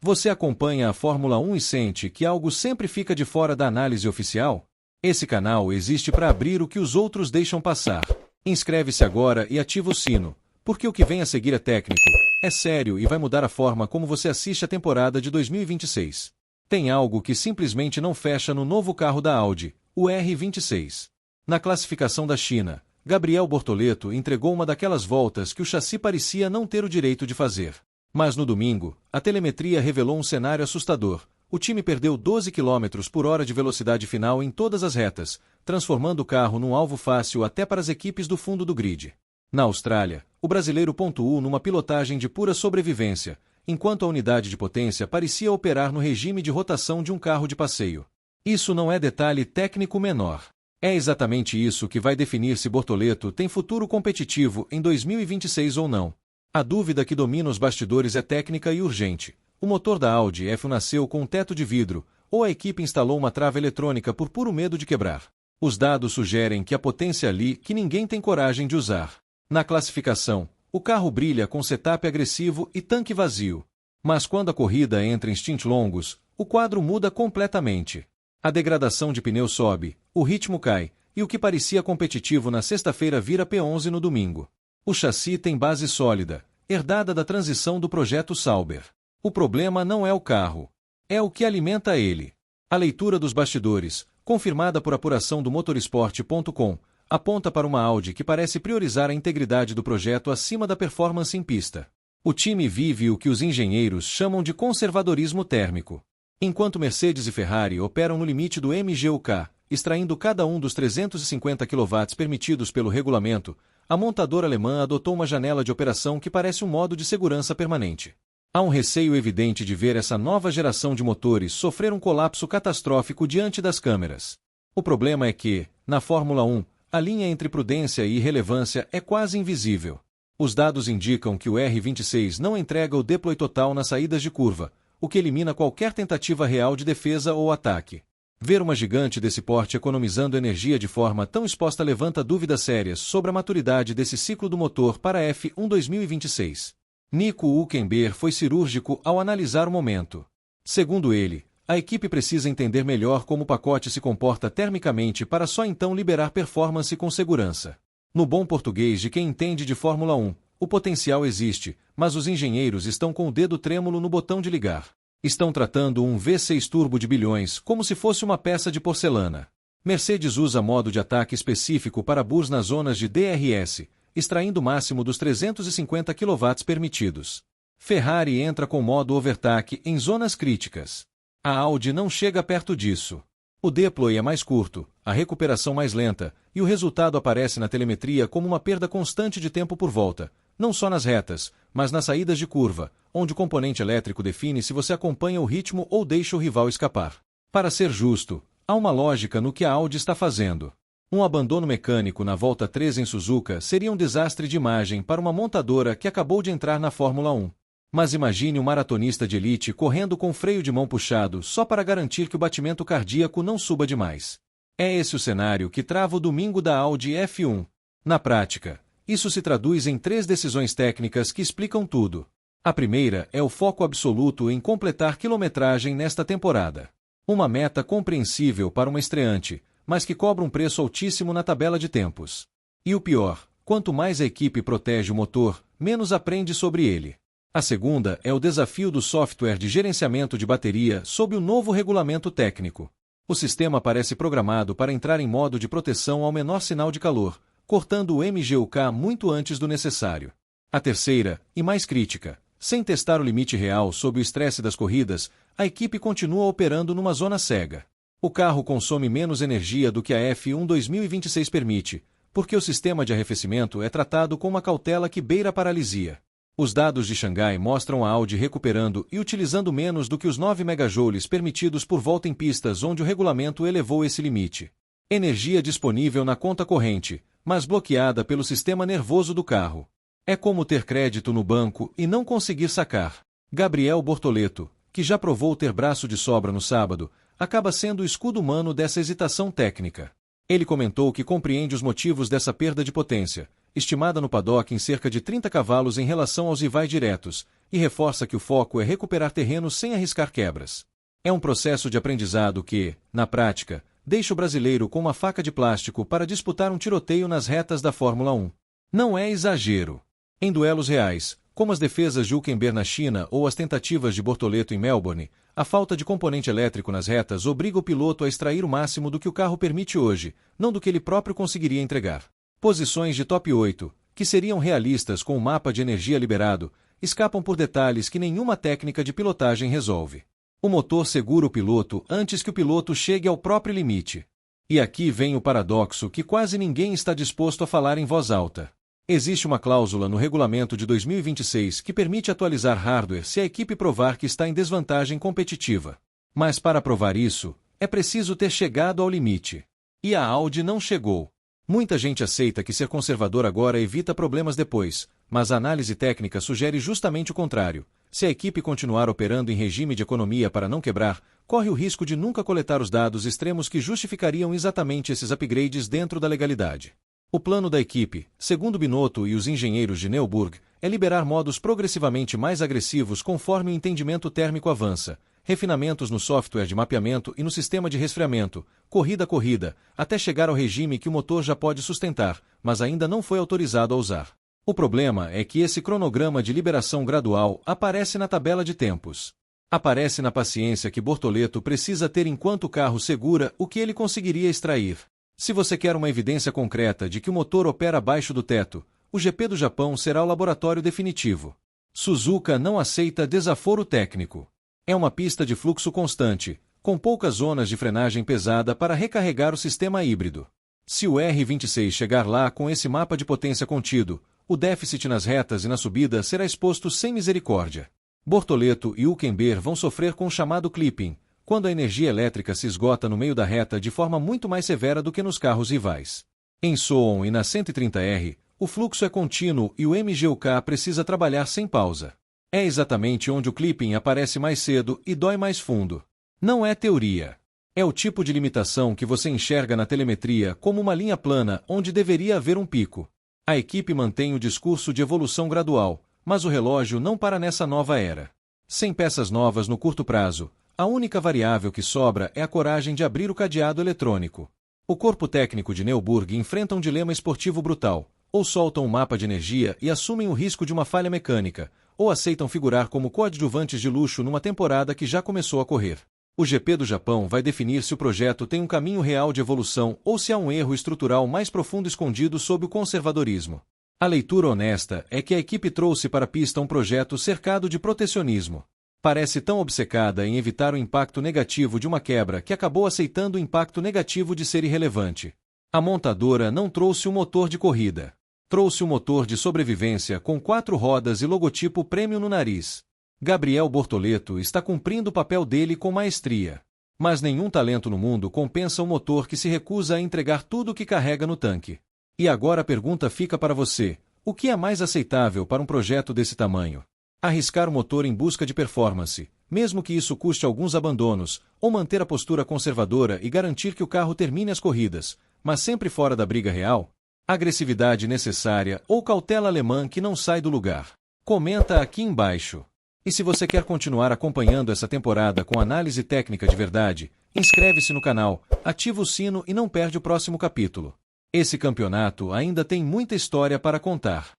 Você acompanha a Fórmula 1 e sente que algo sempre fica de fora da análise oficial? Esse canal existe para abrir o que os outros deixam passar. Inscreve-se agora e ativa o sino, porque o que vem a seguir é técnico, é sério e vai mudar a forma como você assiste a temporada de 2026. Tem algo que simplesmente não fecha no novo carro da Audi, o R26. Na classificação da China, Gabriel Bortoleto entregou uma daquelas voltas que o chassi parecia não ter o direito de fazer. Mas no domingo, a telemetria revelou um cenário assustador. O time perdeu 12 km por hora de velocidade final em todas as retas, transformando o carro num alvo fácil até para as equipes do fundo do grid. Na Austrália, o brasileiro pontuou numa pilotagem de pura sobrevivência, enquanto a unidade de potência parecia operar no regime de rotação de um carro de passeio. Isso não é detalhe técnico menor. É exatamente isso que vai definir se Bortoleto tem futuro competitivo em 2026 ou não. A dúvida que domina os bastidores é técnica e urgente. O motor da Audi F1 nasceu com um teto de vidro, ou a equipe instalou uma trava eletrônica por puro medo de quebrar. Os dados sugerem que a potência ali que ninguém tem coragem de usar. Na classificação, o carro brilha com setup agressivo e tanque vazio. Mas quando a corrida entra em stints longos, o quadro muda completamente. A degradação de pneu sobe, o ritmo cai, e o que parecia competitivo na sexta-feira vira P11 no domingo. O chassi tem base sólida, herdada da transição do projeto Sauber. O problema não é o carro. É o que alimenta ele. A leitura dos bastidores, confirmada por apuração do motorsport.com, aponta para uma Audi que parece priorizar a integridade do projeto acima da performance em pista. O time vive o que os engenheiros chamam de conservadorismo térmico. Enquanto Mercedes e Ferrari operam no limite do MGUK, extraindo cada um dos 350 kW permitidos pelo regulamento, a montadora alemã adotou uma janela de operação que parece um modo de segurança permanente. Há um receio evidente de ver essa nova geração de motores sofrer um colapso catastrófico diante das câmeras. O problema é que, na Fórmula 1, a linha entre prudência e irrelevância é quase invisível. Os dados indicam que o R26 não entrega o deploy total nas saídas de curva, o que elimina qualquer tentativa real de defesa ou ataque. Ver uma gigante desse porte economizando energia de forma tão exposta levanta dúvidas sérias sobre a maturidade desse ciclo do motor para a F1 2026. Nico Hülkenberg foi cirúrgico ao analisar o momento. Segundo ele, a equipe precisa entender melhor como o pacote se comporta termicamente para só então liberar performance com segurança. No bom português de quem entende de Fórmula 1, o potencial existe, mas os engenheiros estão com o dedo trêmulo no botão de ligar. Estão tratando um V6 turbo de bilhões como se fosse uma peça de porcelana. Mercedes usa modo de ataque específico para BURS nas zonas de DRS, extraindo o máximo dos 350 kW permitidos. Ferrari entra com modo overtake em zonas críticas. A Audi não chega perto disso. O deploy é mais curto, a recuperação mais lenta, e o resultado aparece na telemetria como uma perda constante de tempo por volta, não só nas retas, mas nas saídas de curva, onde o componente elétrico define se você acompanha o ritmo ou deixa o rival escapar. Para ser justo, há uma lógica no que a Audi está fazendo. Um abandono mecânico na volta 3 em Suzuka seria um desastre de imagem para uma montadora que acabou de entrar na Fórmula 1. Mas imagine um maratonista de elite correndo com freio de mão puxado só para garantir que o batimento cardíaco não suba demais. É esse o cenário que trava o domingo da Audi F1. Na prática, isso se traduz em 3 decisões técnicas que explicam tudo. A primeira é o foco absoluto em completar quilometragem nesta temporada. Uma meta compreensível para uma estreante, mas que cobra um preço altíssimo na tabela de tempos. E o pior, quanto mais a equipe protege o motor, menos aprende sobre ele. A segunda é o desafio do software de gerenciamento de bateria sob o novo regulamento técnico. O sistema parece programado para entrar em modo de proteção ao menor sinal de calor, cortando o MGUK muito antes do necessário. A terceira, e mais crítica, sem testar o limite real sob o estresse das corridas, a equipe continua operando numa zona cega. O carro consome menos energia do que a F1 2026 permite, porque o sistema de arrefecimento é tratado com uma cautela que beira a paralisia. Os dados de Xangai mostram a Audi recuperando e utilizando menos do que os 9 MJ permitidos por volta em pistas onde o regulamento elevou esse limite. Energia disponível na conta corrente, mas bloqueada pelo sistema nervoso do carro. É como ter crédito no banco e não conseguir sacar. Gabriel Bortoleto, que já provou ter braço de sobra no sábado, acaba sendo o escudo humano dessa hesitação técnica. Ele comentou que compreende os motivos dessa perda de potência, estimada no paddock em cerca de 30 cavalos em relação aos rivais diretos, e reforça que o foco é recuperar terreno sem arriscar quebras. É um processo de aprendizado que, na prática, deixa o brasileiro com uma faca de plástico para disputar um tiroteio nas retas da Fórmula 1. Não é exagero. Em duelos reais, como as defesas de Hülkenberg na China ou as tentativas de Bortoleto em Melbourne, a falta de componente elétrico nas retas obriga o piloto a extrair o máximo do que o carro permite hoje, não do que ele próprio conseguiria entregar. Posições de top 8, que seriam realistas com o mapa de energia liberado, escapam por detalhes que nenhuma técnica de pilotagem resolve. O motor segura o piloto antes que o piloto chegue ao próprio limite. E aqui vem o paradoxo que quase ninguém está disposto a falar em voz alta. Existe uma cláusula no regulamento de 2026 que permite atualizar hardware se a equipe provar que está em desvantagem competitiva. Mas para provar isso, é preciso ter chegado ao limite. E a Audi não chegou. Muita gente aceita que ser conservador agora evita problemas depois, mas a análise técnica sugere justamente o contrário. Se a equipe continuar operando em regime de economia para não quebrar, corre o risco de nunca coletar os dados extremos que justificariam exatamente esses upgrades dentro da legalidade. O plano da equipe, segundo Binotto e os engenheiros de Nürburgring, é liberar modos progressivamente mais agressivos conforme o entendimento térmico avança, refinamentos no software de mapeamento e no sistema de resfriamento, corrida a corrida, até chegar ao regime que o motor já pode sustentar, mas ainda não foi autorizado a usar. O problema é que esse cronograma de liberação gradual aparece na tabela de tempos. Aparece na paciência que Bortoleto precisa ter enquanto o carro segura o que ele conseguiria extrair. Se você quer uma evidência concreta de que o motor opera abaixo do teto, o GP do Japão será o laboratório definitivo. Suzuka não aceita desaforo técnico. É uma pista de fluxo constante, com poucas zonas de frenagem pesada para recarregar o sistema híbrido. Se o R26 chegar lá com esse mapa de potência contido, o déficit nas retas e na subida será exposto sem misericórdia. Bortoleto e Hülkenberg vão sofrer com o chamado clipping, quando a energia elétrica se esgota no meio da reta de forma muito mais severa do que nos carros rivais. Em Soon e na 130R, o fluxo é contínuo e o MGUK precisa trabalhar sem pausa. É exatamente onde o clipping aparece mais cedo e dói mais fundo. Não é teoria. É o tipo de limitação que você enxerga na telemetria como uma linha plana onde deveria haver um pico. A equipe mantém o discurso de evolução gradual, mas o relógio não para nessa nova era. Sem peças novas no curto prazo, a única variável que sobra é a coragem de abrir o cadeado eletrônico. O corpo técnico de Nürburgring enfrenta um dilema esportivo brutal: ou soltam um mapa de energia e assumem o risco de uma falha mecânica, ou aceitam figurar como coadjuvantes de luxo numa temporada que já começou a correr. O GP do Japão vai definir se o projeto tem um caminho real de evolução ou se há um erro estrutural mais profundo escondido sob o conservadorismo. A leitura honesta é que a equipe trouxe para a pista um projeto cercado de protecionismo. Parece tão obcecada em evitar o impacto negativo de uma quebra que acabou aceitando o impacto negativo de ser irrelevante. A montadora não trouxe um motor de corrida. Trouxe um motor de sobrevivência com 4 rodas e logotipo premium no nariz. Gabriel Bortoleto está cumprindo o papel dele com maestria. Mas nenhum talento no mundo compensa um motor que se recusa a entregar tudo o que carrega no tanque. E agora a pergunta fica para você: o que é mais aceitável para um projeto desse tamanho? Arriscar o motor em busca de performance, mesmo que isso custe alguns abandonos, ou manter a postura conservadora e garantir que o carro termine as corridas, mas sempre fora da briga real? Agressividade necessária ou cautela alemã que não sai do lugar? Comenta aqui embaixo. E se você quer continuar acompanhando essa temporada com análise técnica de verdade, inscreve-se no canal, ativa o sino e não perde o próximo capítulo. Esse campeonato ainda tem muita história para contar.